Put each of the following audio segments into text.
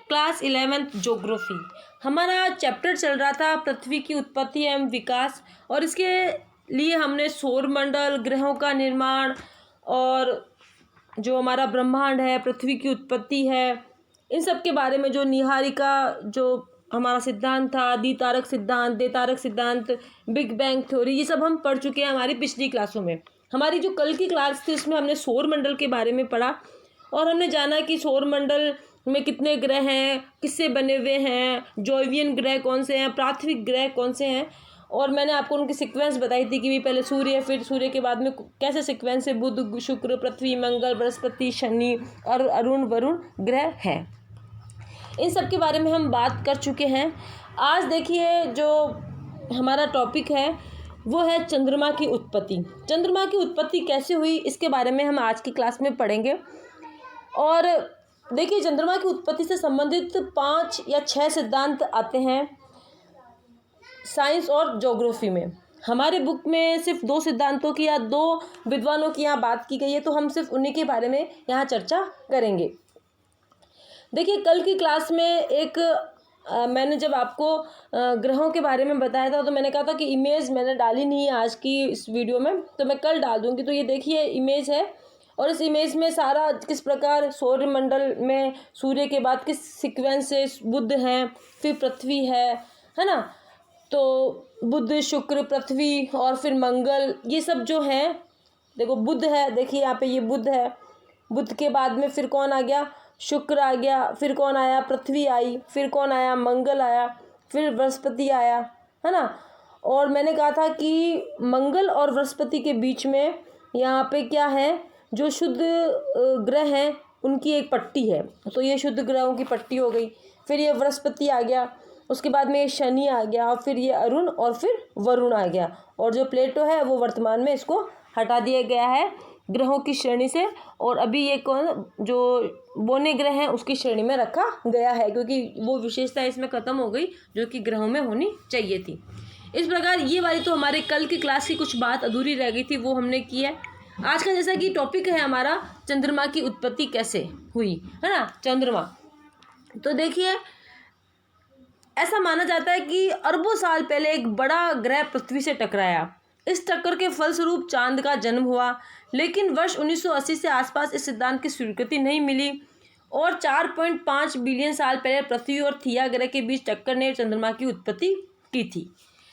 Class 11th geography. हमारा chapter चल रहा था पृथ्वी की उत्पत्ति एवं विकास, और इसके लिए हमने सौरमंडल, ग्रहों का निर्माण और जो हमारा ब्रह्मांड है, पृथ्वी की उत्पत्ति है, इन सब के बारे में जो निहारिका जो हमारा सिद्धांत था, द्वितारक सिद्धांत, द्वितारक सिद्धांत, बिग बैंग थ्योरी, ये सब हम पढ़ चुके हैं हमारी पिछली क्लासों में। हमारी जो कल की क्लास थी उसमें हमने सौरमंडल के बारे में पढ़ा और हमने जाना कि सौरमंडल में कितने ग्रह हैं, किससे बने हुए हैं, जॉवियन ग्रह कौन से हैं, पृथ्वी ग्रह कौन से हैं, और मैंने आपको उनकी सीक्वेंस बताई थी कि भी पहले सूर्य, फिर सूर्य के बाद में कैसे सीक्वेंस है बुध, शुक्र, पृथ्वी, मंगल, बृहस्पति, शनि और अरुण, वरुण ग्रह हैं। इन सब के बारे में हम बात कर चुके हैं। आज देखिए जो हमारा टॉपिक है वो है चंद्रमा की उत्पत्ति। चंद्रमा की उत्पत्ति कैसे हुई इसके बारे में हम आज की क्लास में पढ़ेंगे। और देखिए चंद्रमा की उत्पत्ति से संबंधित 5 या 6 सिद्धांत आते हैं साइंस और ज्योग्राफी में। हमारे बुक में सिर्फ 2 सिद्धांतों की या 2 विद्वानों की यहाँ बात की गई है, तो हम सिर्फ उन्हीं के बारे में यहाँ चर्चा करेंगे। देखिए कल की क्लास में मैंने जब आपको ग्रहों के बारे में बताया था तो मैंने कहा था कि इमेज मैंने डाली नहीं है आज की इस वीडियो में, तो मैं कल डाल दूँगी। तो ये देखिए इमेज है, और इस इमेज में सारा किस प्रकार सौरमंडल में सूर्य के बाद किस सीक्वेंस से बुध हैं, फिर पृथ्वी है ना। तो बुध, शुक्र, पृथ्वी और फिर मंगल, ये सब जो हैं, देखो बुध है, देखिए यहाँ पे ये बुध है, बुध के बाद में फिर कौन आ गया, शुक्र आ गया, फिर कौन आया, पृथ्वी आई, फिर कौन आया, मंगल आया, फिर बृहस्पति आया, है ना। और मैंने कहा था कि मंगल और बृहस्पति के बीच में यहाँ पे क्या है, जो शुद्ध ग्रह हैं उनकी एक पट्टी है, तो ये शुद्ध ग्रहों की पट्टी हो गई। फिर ये बृहस्पति आ गया, उसके बाद में ये शनि आ गया, और फिर ये अरुण और फिर वरुण आ गया। और जो प्लेटो है वो वर्तमान में इसको हटा दिया गया है ग्रहों की श्रेणी से, और अभी ये कौन जो बोने ग्रह हैं उसकी श्रेणी में रखा गया है, क्योंकि वो विशेषता इसमें ख़त्म हो गई जो कि ग्रहों में होनी चाहिए थी। इस प्रकार ये वाली तो हमारे कल की क्लास की कुछ बात अधूरी रह गई थी, वो हमने की है। आज का जैसा कि टॉपिक है हमारा चंद्रमा की उत्पत्ति कैसे हुई, है ना, चंद्रमा। तो देखिए ऐसा माना जाता है कि अरबों साल पहले एक बड़ा ग्रह पृथ्वी से टकराया। इस टक्कर के फलस्वरूप चांद का जन्म हुआ, लेकिन वर्ष 1980 से आसपास इस सिद्धांत की स्वीकृति नहीं मिली, और 4.5 बिलियन साल पहले पृथ्वी और थिया ग्रह के बीच टक्कर ने चंद्रमा की उत्पत्ति की थी।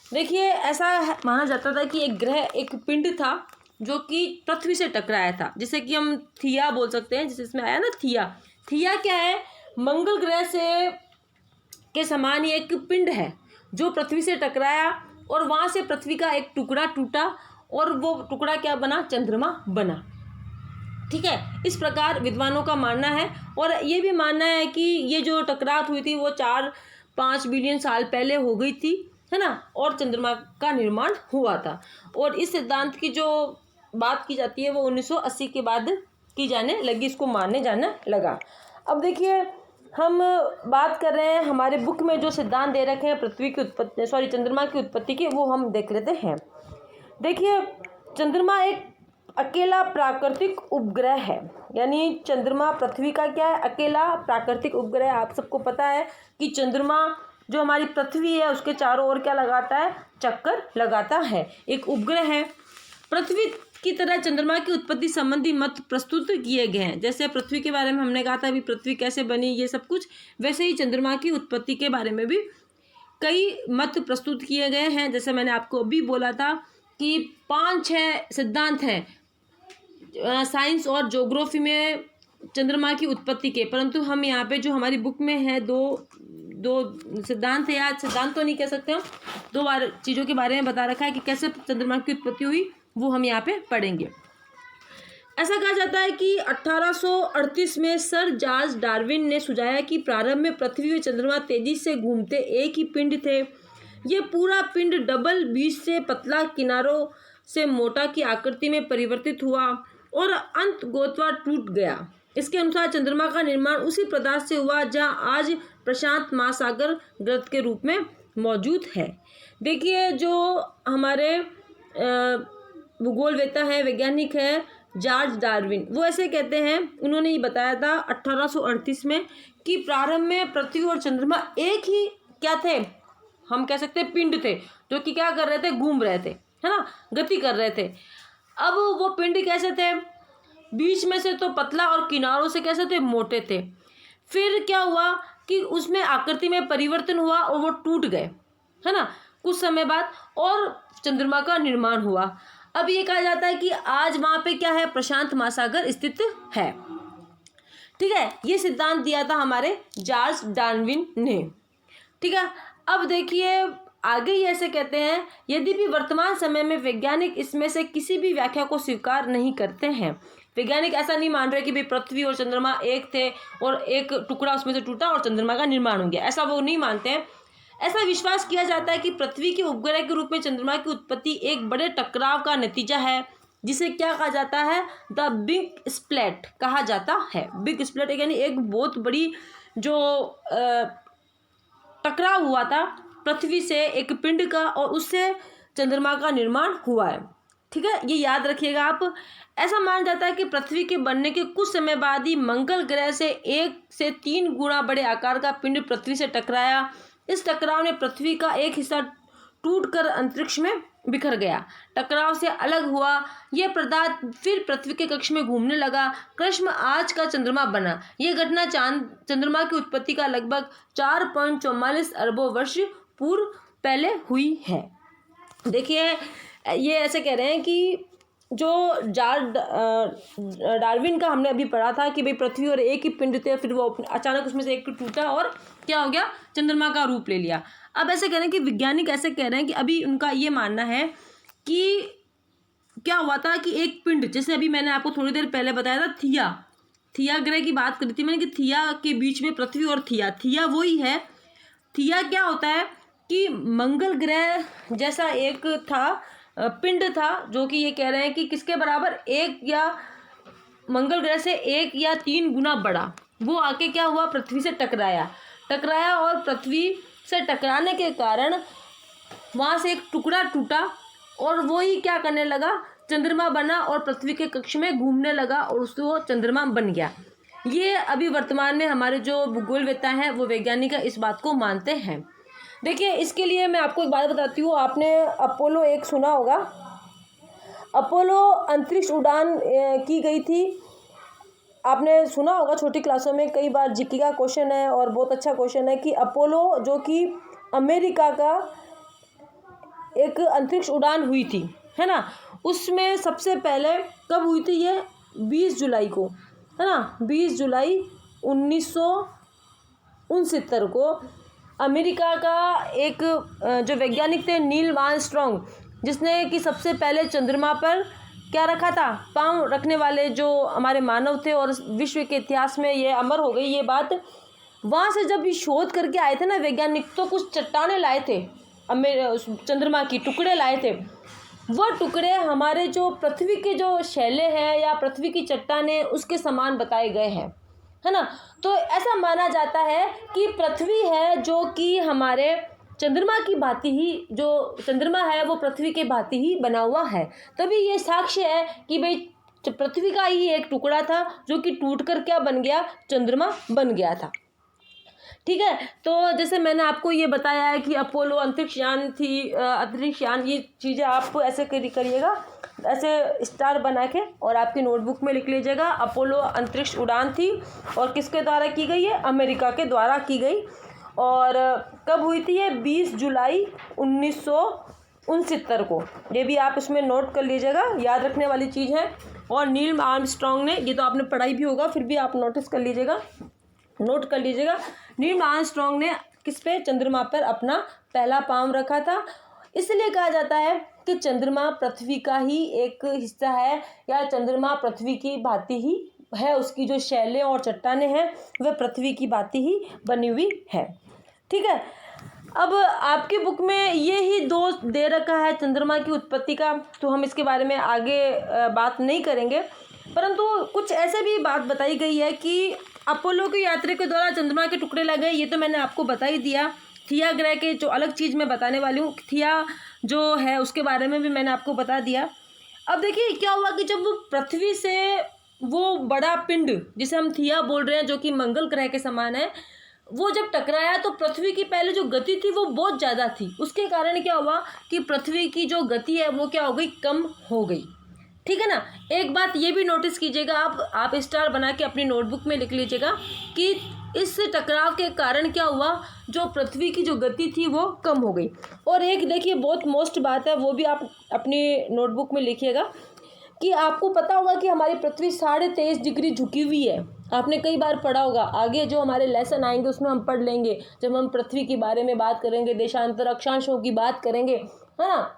देखिए ऐसा माना जाता था कि एक ग्रह, एक पिंड था जो कि पृथ्वी से टकराया था, जिसे कि हम थिया बोल सकते हैं, जिसमें आया ना थिया। थिया क्या है, मंगल ग्रह से के समान ही एक पिंड है जो पृथ्वी से टकराया, और वहाँ से पृथ्वी का एक टुकड़ा टूटा और वो टुकड़ा क्या बना, चंद्रमा बना। ठीक है, इस प्रकार विद्वानों का मानना है। और ये भी मानना है कि ये जो टकराव हुई थी वो 4-5 बिलियन साल पहले हो गई थी, है ना, और चंद्रमा का निर्माण हुआ था। और इस सिद्धांत की जो बात की जाती है वो 1980 के बाद की जाने लगी, इसको मानने जाने लगा। अब देखिए हम बात कर रहे हैं हमारे बुक में जो सिद्धांत दे रखे हैं चंद्रमा की उत्पत्ति के, वो हम देख लेते हैं। देखिए चंद्रमा एक अकेला प्राकृतिक उपग्रह है, यानी चंद्रमा पृथ्वी का क्या है, अकेला प्राकृतिक उपग्रह। आप सबको पता है कि चंद्रमा जो हमारी पृथ्वी है उसके चारों ओर क्या लगाता है, चक्कर लगाता है, एक उपग्रह है। पृथ्वी की तरह चंद्रमा की उत्पत्ति संबंधी मत प्रस्तुत किए गए हैं। जैसे पृथ्वी के बारे में हमने कहा था अभी पृथ्वी कैसे बनी ये सब कुछ, वैसे ही चंद्रमा की उत्पत्ति के बारे में भी कई मत प्रस्तुत किए गए हैं। जैसे मैंने आपको अभी बोला था कि 5-6 सिद्धांत हैं साइंस और ज्योग्राफी में चंद्रमा की उत्पत्ति के, परंतु हम यहाँ पे जो हमारी बुक में है दो सिद्धांत है, या सिद्धांत तो नहीं कह सकते हम, 2 बार चीज़ों के बारे में बता रखा है कि कैसे चंद्रमा की उत्पत्ति हुई, वो हम यहाँ पे पढ़ेंगे। ऐसा कहा जाता है कि 1838 में सर चार्ल्स डार्विन ने सुझाया कि प्रारंभ में पृथ्वी और चंद्रमा तेजी से घूमते एक ही पिंड थे। ये पूरा पिंड डबल बीच से पतला किनारों से मोटा की आकृति में परिवर्तित हुआ और अंत गोतवा टूट गया। इसके अनुसार चंद्रमा का निर्माण उसी पदार्थ से हुआ जहां आज प्रशांत महासागर ग्रह के रूप में मौजूद है। देखिए जो हमारे भूगोलवेत्ता है, वैज्ञानिक है जॉर्ज डार्विन, वो ऐसे कहते हैं, उन्होंने ये बताया था 1838 में कि प्रारंभ में पृथ्वी और चंद्रमा एक ही क्या थे, हम कह सकते हैं पिंड थे, जो कि क्या कर रहे थे, घूम रहे थे, है ना, गति कर रहे थे। अब वो पिंड कैसे थे, बीच में से तो पतला और किनारों से कैसे थे, मोटे थे। फिर क्या हुआ कि उसमें आकृति में परिवर्तन हुआ और वो टूट गए, है ना, कुछ समय बाद, और चंद्रमा का निर्माण हुआ। अब ये कहा जाता है कि आज वहाँ पे क्या है, प्रशांत महासागर स्थित है। ठीक है, ये सिद्धांत दिया था हमारे जॉर्ज डार्विन ने। ठीक है, अब देखिए आगे ही ऐसे कहते हैं, यदि भी वर्तमान समय में वैज्ञानिक इसमें से किसी भी व्याख्या को स्वीकार नहीं करते हैं, वैज्ञानिक ऐसा नहीं मान रहे कि भाई पृथ्वी और चंद्रमा एक थे और एक टुकड़ा उसमें से टूटा और चंद्रमा का निर्माण हो गया, ऐसा वो नहीं मानते हैं। ऐसा विश्वास किया जाता है कि पृथ्वी के उपग्रह के रूप में चंद्रमा की उत्पत्ति एक बड़े टकराव का नतीजा है, जिसे क्या कहा जाता है, द बिग स्प्लिट कहा जाता है। बिग स्प्लिट यानी एक बहुत बड़ी जो टकराव हुआ था पृथ्वी से एक पिंड का, और उससे चंद्रमा का निर्माण हुआ है। ठीक है, ये याद रखिएगा आप। ऐसा माना जाता है कि पृथ्वी के बनने के कुछ समय बाद ही मंगल ग्रह से 1 से 3 गुना बड़े आकार का पिंड पृथ्वी से टकराया। इस टकराव ने पृथ्वी का एक हिस्सा टूटकर अंतरिक्ष में बिखर गया। टकराव से अलग हुआ यह पदार्थ फिर पृथ्वी के कक्ष में घूमने लगा। कृष्ण आज का चंद्रमा बना। यह घटना चंद्रमा की उत्पत्ति का लगभग 4.44 अरबों वर्ष पूर्व पहले हुई है। देखिए ये ऐसे कह रहे हैं कि जो जॉर्ज डार्विन का हमने अभी पढ़ा था कि भाई पृथ्वी और एक ही पिंड थे, फिर वो अचानक उसमें से एक टूटा और क्या हो गया, चंद्रमा का रूप ले लिया। अब ऐसे कह रहे हैं कि वैज्ञानिक ऐसे कह रहे हैं कि अभी उनका ये मानना है कि क्या हुआ था कि एक पिंड, जैसे अभी मैंने आपको थोड़ी देर पहले बताया था थिया ग्रह की बात करी थी मैंने कि थिया के बीच में पृथ्वी और थिया वही है। थिया क्या होता है कि मंगल ग्रह जैसा एक था, पिंड था, जो कि ये कह रहे हैं कि किसके बराबर, एक या मंगल ग्रह से 1 या 3 गुना बड़ा। वो आके क्या हुआ, पृथ्वी से टकराया और पृथ्वी से टकराने के कारण वहाँ से एक टुकड़ा टूटा और वो ही क्या करने लगा, चंद्रमा बना और पृथ्वी के कक्ष में घूमने लगा और उससे वो चंद्रमा बन गया। ये अभी वर्तमान में हमारे जो भूगोलवेत्ता हैं वो वैज्ञानिक इस बात को मानते हैं। देखिए इसके लिए मैं आपको एक बात बताती हूँ, आपने अपोलो 1 सुना होगा। अपोलो अंतरिक्ष उड़ान की गई थी, आपने सुना होगा छोटी क्लासों में, कई बार जीके का क्वेश्चन है और बहुत अच्छा क्वेश्चन है कि अपोलो जो कि अमेरिका का एक अंतरिक्ष उड़ान हुई थी, है ना, उसमें सबसे पहले कब हुई थी, ये 20 जुलाई को, है ना, 20 जुलाई 1969 को अमेरिका का एक जो वैज्ञानिक थे नील आर्मस्ट्रांग, जिसने कि सबसे पहले चंद्रमा पर क्या रखा था, पांव रखने वाले जो हमारे मानव थे, और विश्व के इतिहास में ये अमर हो गई ये बात। वहाँ से जब ये शोध करके आए थे ना वैज्ञानिक, तो कुछ चट्टाने लाए थे, चंद्रमा की टुकड़े लाए थे। वह टुकड़े हमारे जो पृथ्वी के जो शैले हैं या पृथ्वी की चट्टाने उसके समान बताए गए हैं, है ना। तो ऐसा माना जाता है कि पृथ्वी है जो कि हमारे चंद्रमा की भांति ही, जो चंद्रमा है वो पृथ्वी के भांति ही बना हुआ है। तभी ये साक्ष्य है कि भाई पृथ्वी का ही एक टुकड़ा था जो कि टूटकर क्या बन गया, चंद्रमा बन गया था। ठीक है, तो जैसे मैंने आपको ये बताया है कि अपोलो अंतरिक्ष यान थी, अंतरिक्ष यान, ये चीज़ें आप ऐसे करिएगा, ऐसे स्टार बना के और आपकी नोटबुक में लिख लीजिएगा। अपोलो अंतरिक्ष उड़ान थी और किसके द्वारा की गई है, अमेरिका के द्वारा की गई। और कब हुई थी ये, 20 जुलाई 1969 को। ये भी आप इसमें नोट कर लीजिएगा, याद रखने वाली चीज़ है। और नील आर्मस्ट्रांग ने, ये तो आपने पढ़ाई भी होगा, फिर भी आप नोट कर लीजिएगा। नील आर्मस्ट्रांग ने किस पे, चंद्रमा पर अपना पहला पांव रखा था। इसलिए कहा जाता है कि चंद्रमा पृथ्वी का ही एक हिस्सा है, या चंद्रमा पृथ्वी की भांति ही है, उसकी जो शैलें और चट्टानें हैं वह पृथ्वी की भांति ही बनी हुई है। ठीक है, अब आपकी बुक में ये ही दोष दे रखा है चंद्रमा की उत्पत्ति का, तो हम इसके बारे में आगे बात नहीं करेंगे, परंतु कुछ ऐसे भी बात बताई गई है कि अपोलो की यात्रा के दौरान चंद्रमा के टुकड़े लगे। ये तो मैंने आपको बता ही दिया। थिया ग्रह के जो अलग चीज़ मैं बताने वाली हूँ, थिया जो है उसके बारे में भी मैंने आपको बता दिया। अब देखिए क्या हुआ कि जब वो पृथ्वी से वो बड़ा पिंड जिसे हम थिया बोल रहे हैं, जो कि मंगल ग्रह के समान है, वो जब टकराया तो पृथ्वी की पहले जो गति थी वो बहुत ज़्यादा थी। उसके कारण क्या हुआ कि पृथ्वी की जो गति है वो क्या हो गई, कम हो गई। ठीक है ना। एक बात ये भी नोटिस कीजिएगा, आप स्टार बना के अपनी नोटबुक में लिख लीजिएगा कि इस टकराव के कारण क्या हुआ, जो पृथ्वी की जो गति थी वो कम हो गई। और एक देखिए बहुत मोस्ट बात है, वो भी आप अपनी नोटबुक में लिखिएगा कि आपको पता होगा कि हमारी पृथ्वी 23.5 डिग्री झुकी हुई है। आपने कई बार पढ़ा होगा, आगे जो हमारे लेसन आएंगे उसमें हम पढ़ लेंगे, जब हम पृथ्वी के बारे में बात करेंगे, देशांतर अक्षांशों की बात करेंगे, है ना,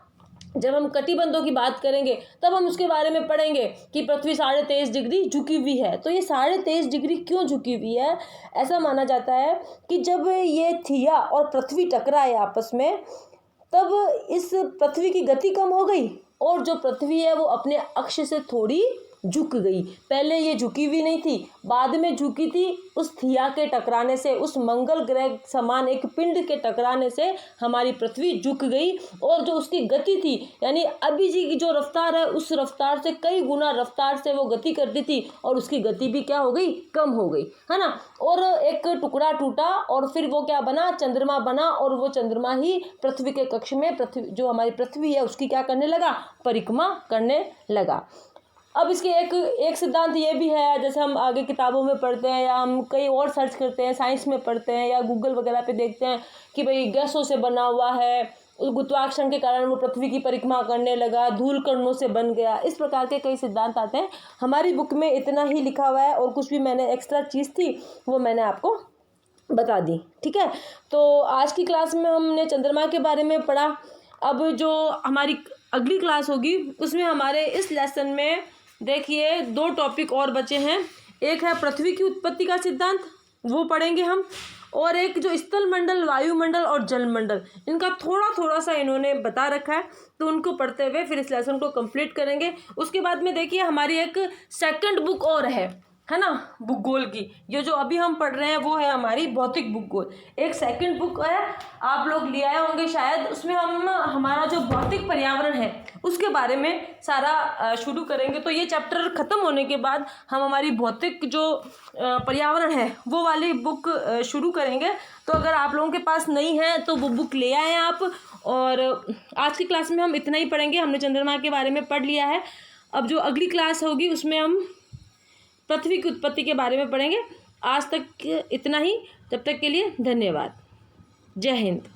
जब हम कटिबंधों की बात करेंगे तब हम उसके बारे में पढ़ेंगे कि पृथ्वी 23.5 डिग्री झुकी हुई है। तो ये 23.5 डिग्री क्यों झुकी हुई है, ऐसा माना जाता है कि जब ये थिया और पृथ्वी टकराए आपस में, तब इस पृथ्वी की गति कम हो गई और जो पृथ्वी है वो अपने अक्ष से थोड़ी झुक गई। पहले ये झुकी हुई नहीं थी, बाद में झुकी थी। उस थिया के टकराने से, उस मंगल ग्रह समान एक पिंड के टकराने से हमारी पृथ्वी झुक गई और जो उसकी गति थी, यानी अभी जी की जो रफ्तार है, उस रफ्तार से कई गुना रफ्तार से वो गति करती थी और उसकी गति भी क्या हो गई, कम हो गई, है ना। और एक टुकड़ा टूटा और फिर वो क्या बना, चंद्रमा बना, और वो चंद्रमा ही पृथ्वी के कक्ष में पृथ्वी जो हमारी पृथ्वी है उसकी क्या करने लगा, परिक्रमा करने लगा। अब इसके एक सिद्धांत ये भी है, जैसे हम आगे किताबों में पढ़ते हैं या हम कहीं और सर्च करते हैं, साइंस में पढ़ते हैं या गूगल वगैरह पे देखते हैं कि भाई गैसों से बना हुआ है, गुरुत्वाकर्षण के कारण वो पृथ्वी की परिक्रमा करने लगा, धूल कणों से बन गया। इस प्रकार के कई सिद्धांत आते हैं। हमारी बुक में इतना ही लिखा हुआ है और कुछ भी मैंने एक्स्ट्रा चीज़ थी वो मैंने आपको बता दी। ठीक है, तो आज की क्लास में हमने चंद्रमा के बारे में पढ़ा। अब जो हमारी अगली क्लास होगी उसमें हमारे इस लेसन में देखिए 2 टॉपिक और बचे हैं। एक है पृथ्वी की उत्पत्ति का सिद्धांत, वो पढ़ेंगे हम, और एक जो स्थल मंडल, वायुमंडल और जलमंडल, इनका थोड़ा थोड़ा सा इन्होंने बता रखा है, तो उनको पढ़ते हुए फिर इस लेसन को कंप्लीट करेंगे। उसके बाद में देखिए हमारी एक सेकंड बुक और है ना, भूगोल की। ये जो अभी हम पढ़ रहे हैं वो है हमारी भौतिक भूगोल। एक सेकंड बुक है, आप लोग ले आए होंगे शायद, उसमें हम हमारा जो भौतिक पर्यावरण है उसके बारे में सारा शुरू करेंगे। तो ये चैप्टर ख़त्म होने के बाद हम हमारी भौतिक जो पर्यावरण है वो वाली बुक शुरू करेंगे। तो अगर आप लोगों के पास नहीं है तो वो बुक ले आएँ आप। और आज की क्लास में हम इतना ही पढ़ेंगे। हमने चंद्रमा के बारे में पढ़ लिया है। अब जो अगली क्लास होगी उसमें हम पृथ्वी की उत्पत्ति के बारे में पढ़ेंगे। आज तक इतना ही, तब तक के लिए धन्यवाद। जय हिंद।